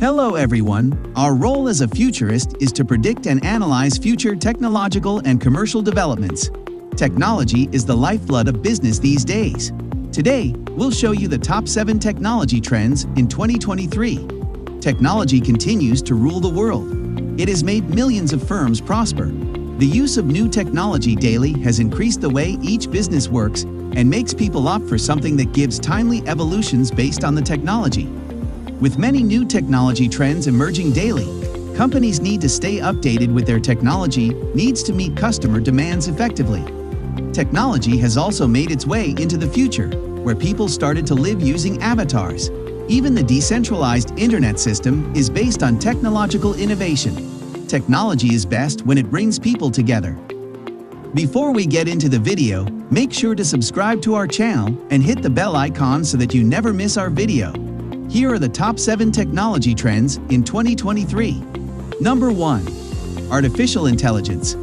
Hello everyone, our role as a futurist is to predict and analyze future technological and commercial developments. Technology is the lifeblood of business these days. Today, we'll show you the top 7 technology trends in 2023. Technology continues to rule the world. It has made millions of firms prosper. The use of new technology daily has increased the way each business works and makes people opt for something that gives timely evolutions based on the technology. With many new technology trends emerging daily, companies need to stay updated with their technology needs to meet customer demands effectively. Technology has also made its way into the future, where people started to live using avatars. Even the decentralized internet system is based on technological innovation. Technology is best when it brings people together. Before we get into the video, make sure to subscribe to our channel and hit the bell icon so that you never miss our video. Here are the top 7 technology trends in 2023. Number 1. Artificial intelligence.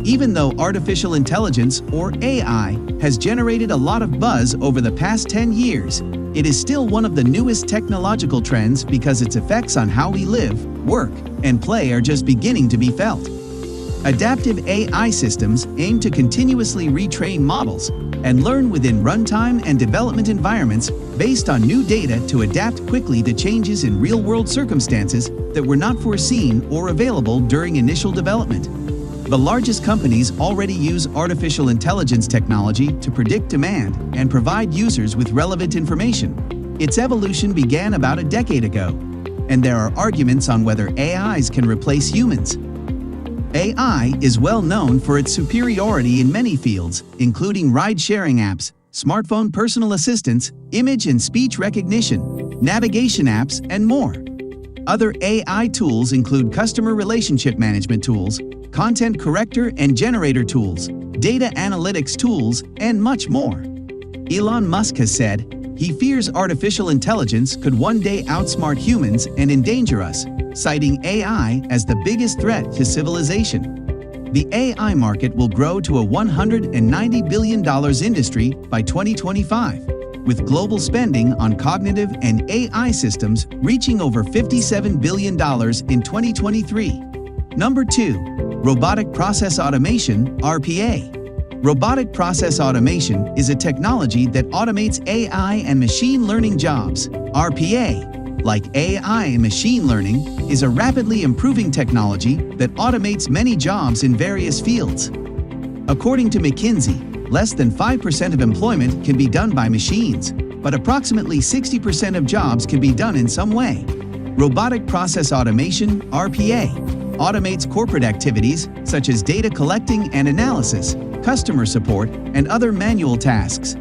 Even though artificial intelligence, or AI, has generated a lot of buzz over the past 10 years, it is still one of the newest technological trends because its effects on how we live, work, and play are just beginning to be felt. Adaptive AI systems aim to continuously retrain models and learn within runtime and development environments based on new data to adapt quickly to changes in real-world circumstances that were not foreseen or available during initial development. The largest companies already use artificial intelligence technology to predict demand and provide users with relevant information. Its evolution began about a decade ago, and there are arguments on whether AIs can replace humans. AI is well known for its superiority in many fields, including ride-sharing apps, smartphone personal assistants, image and speech recognition, navigation apps, and more. Other AI tools include customer relationship management tools, content corrector and generator tools, data analytics tools, and much more. Elon Musk has said he fears artificial intelligence could one day outsmart humans and endanger us, citing AI as the biggest threat to civilization. The AI market will grow to a $190 billion industry by 2025, with global spending on cognitive and AI systems reaching over $57 billion in 2023. Number 2. Robotic Process Automation, RPA. Robotic process automation is a technology that automates AI and machine learning jobs. RPA, like AI and machine learning, is a rapidly improving technology that automates many jobs in various fields. According to McKinsey, less than 5% of employment can be done by machines, but approximately 60% of jobs can be done in some way. Robotic Process Automation, RPA, automates corporate activities such as data collecting and analysis, customer support, and other manual tasks.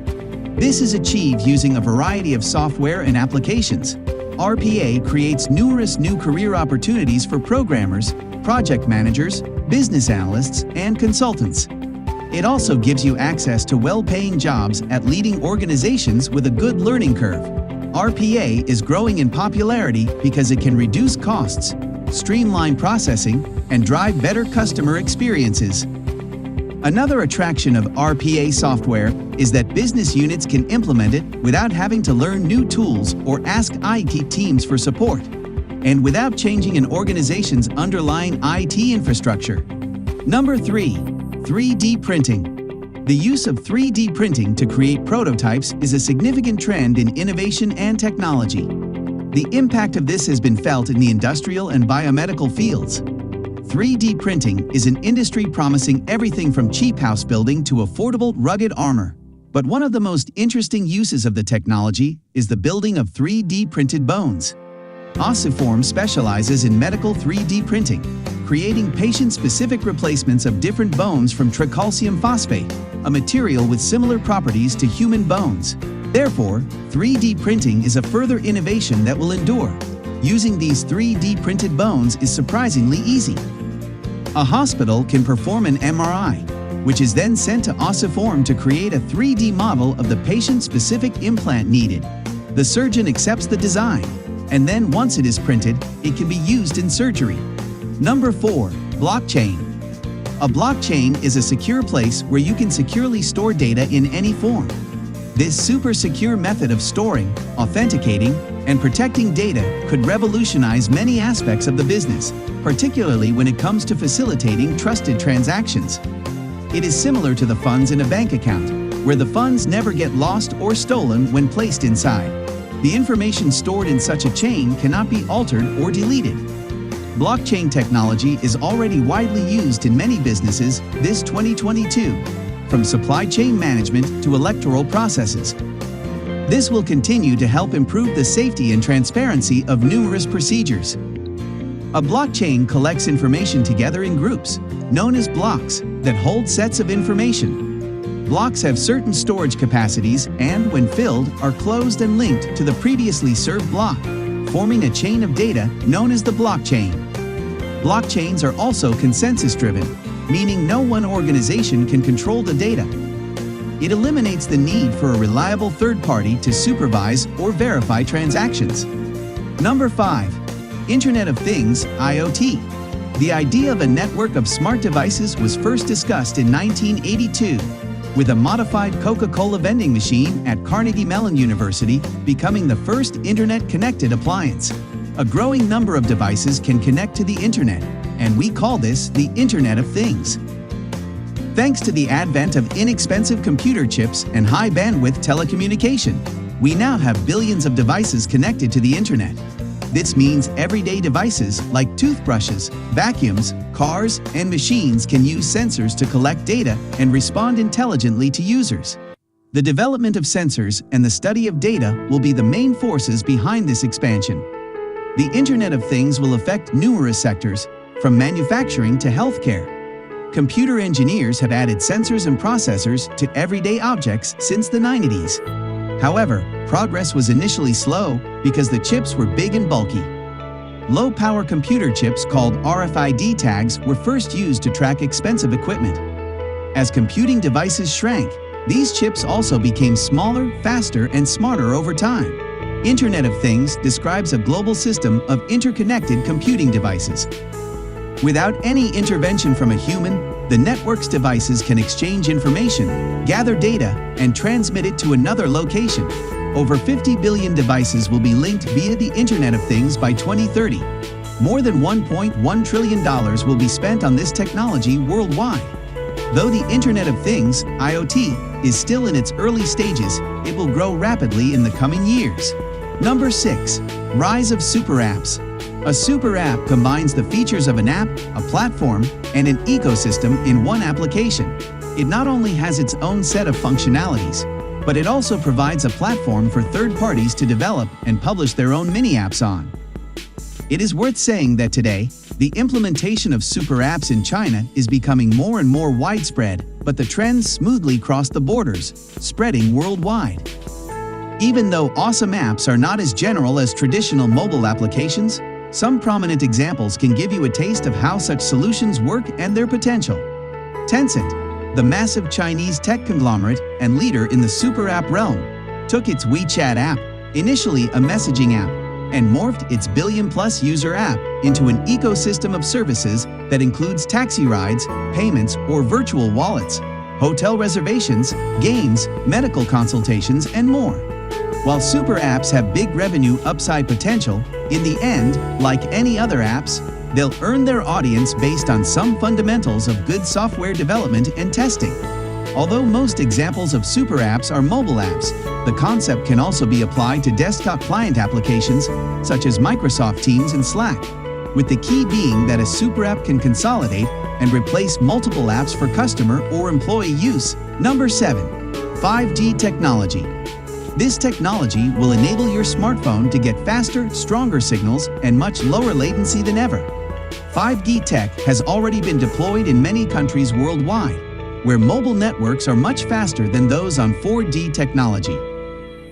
This is achieved using a variety of software and applications. RPA creates numerous new career opportunities for programmers, project managers, business analysts, and consultants. It also gives you access to well-paying jobs at leading organizations with a good learning curve. RPA is growing in popularity because it can reduce costs, streamline processing, and drive better customer experiences. Another attraction of RPA software is that business units can implement it without having to learn new tools or ask IT teams for support, and without changing an organization's underlying IT infrastructure. Number 3. 3D printing. The use of 3D printing to create prototypes is a significant trend in innovation and technology. The impact of this has been felt in the industrial and biomedical fields. 3D printing is an industry promising everything from cheap house building to affordable rugged armor. But one of the most interesting uses of the technology is the building of 3D printed bones. Ossiform specializes in medical 3D printing, creating patient-specific replacements of different bones from tricalcium phosphate, a material with similar properties to human bones. Therefore, 3D printing is a further innovation that will endure. Using these 3D printed bones is surprisingly easy. A hospital can perform an MRI, which is then sent to Ossiform to create a 3D model of the patient-specific implant needed. The surgeon accepts the design, and then once it is printed, it can be used in surgery. Number 4. Blockchain. A blockchain is a secure place where you can securely store data in any form. This super secure method of storing, authenticating, And protecting data could revolutionize many aspects of the business, particularly when it comes to facilitating trusted transactions. It is similar to the funds in a bank account, where the funds never get lost or stolen when placed inside. The information stored in such a chain cannot be altered or deleted. Blockchain technology is already widely used in many businesses this 2022, from supply chain management to electoral processes. This will continue to help improve the safety and transparency of numerous procedures. A blockchain collects information together in groups, known as blocks, that hold sets of information. Blocks have certain storage capacities and, when filled, are closed and linked to the previously served block, forming a chain of data known as the blockchain. Blockchains are also consensus-driven, meaning no one organization can control the data. It eliminates the need for a reliable third party to supervise or verify transactions. Number 5. Internet of Things, IoT. The idea of a network of smart devices was first discussed in 1982, with a modified Coca-Cola vending machine at Carnegie Mellon University becoming the first internet-connected appliance. A growing number of devices can connect to the internet, and we call this the Internet of Things. Thanks to the advent of inexpensive computer chips and high-bandwidth telecommunication, we now have billions of devices connected to the internet. This means everyday devices like toothbrushes, vacuums, cars, and machines can use sensors to collect data and respond intelligently to users. The development of sensors and the study of data will be the main forces behind this expansion. The Internet of Things will affect numerous sectors, from manufacturing to healthcare. Computer engineers have added sensors and processors to everyday objects since the 90s. However, progress was initially slow because the chips were big and bulky. Low-power computer chips called RFID tags were first used to track expensive equipment. As computing devices shrank, these chips also became smaller, faster, and smarter over time. Internet of Things describes a global system of interconnected computing devices. Without any intervention from a human, the network's devices can exchange information, gather data, and transmit it to another location. Over 50 billion devices will be linked via the Internet of Things by 2030. More than $1.1 trillion will be spent on this technology worldwide. Though the Internet of Things, IoT, is still in its early stages, it will grow rapidly in the coming years. Number 6. Rise of Super Apps. A super app combines the features of an app, a platform, and an ecosystem in one application. It not only has its own set of functionalities, but it also provides a platform for third parties to develop and publish their own mini-apps on. It is worth saying that today, the implementation of super apps in China is becoming more and more widespread, but the trends smoothly cross the borders, spreading worldwide. Even though awesome apps are not as general as traditional mobile applications, some prominent examples can give you a taste of how such solutions work and their potential. Tencent, the massive Chinese tech conglomerate and leader in the super app realm, took its WeChat app, initially a messaging app, and morphed its billion-plus user app into an ecosystem of services that includes taxi rides, payments or virtual wallets, hotel reservations, games, medical consultations, and more. While super apps have big revenue upside potential, in the end, like any other apps, they'll earn their audience based on some fundamentals of good software development and testing. Although most examples of super apps are mobile apps, the concept can also be applied to desktop client applications such as Microsoft Teams and Slack, with the key being that a super app can consolidate and replace multiple apps for customer or employee use. Number 7. 5G technology. This technology will enable your smartphone to get faster, stronger signals and much lower latency than ever. 5G tech has already been deployed in many countries worldwide, where mobile networks are much faster than those on 4G technology.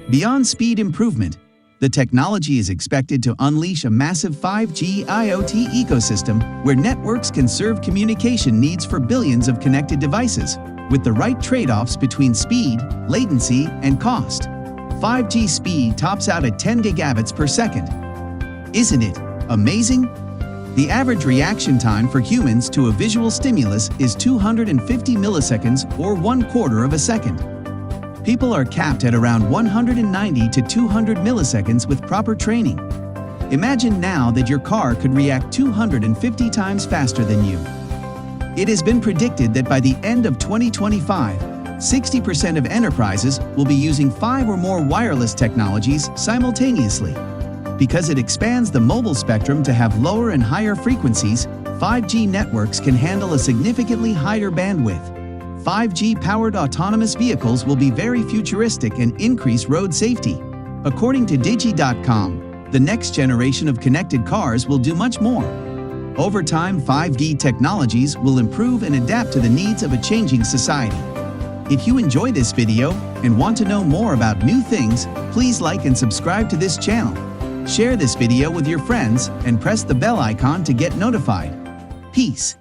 Beyond speed improvement, the technology is expected to unleash a massive 5G IoT ecosystem where networks can serve communication needs for billions of connected devices, with the right trade-offs between speed, latency, and cost. 5G speed tops out at 10 gigabits per second. Isn't it amazing? The average reaction time for humans to a visual stimulus is 250 milliseconds or 1/4 of a second. People are capped at around 190 to 200 milliseconds with proper training. Imagine now that your car could react 250 times faster than you. It has been predicted that by the end of 2025, 60% of enterprises will be using 5 or more wireless technologies simultaneously. Because it expands the mobile spectrum to have lower and higher frequencies, 5G networks can handle a significantly higher bandwidth. 5G-powered autonomous vehicles will be very futuristic and increase road safety. According to Digi.com, the next generation of connected cars will do much more. Over time, 5G technologies will improve and adapt to the needs of a changing society. If you enjoy this video and want to know more about new things, please like and subscribe to this channel. Share this video with your friends and press the bell icon to get notified. Peace.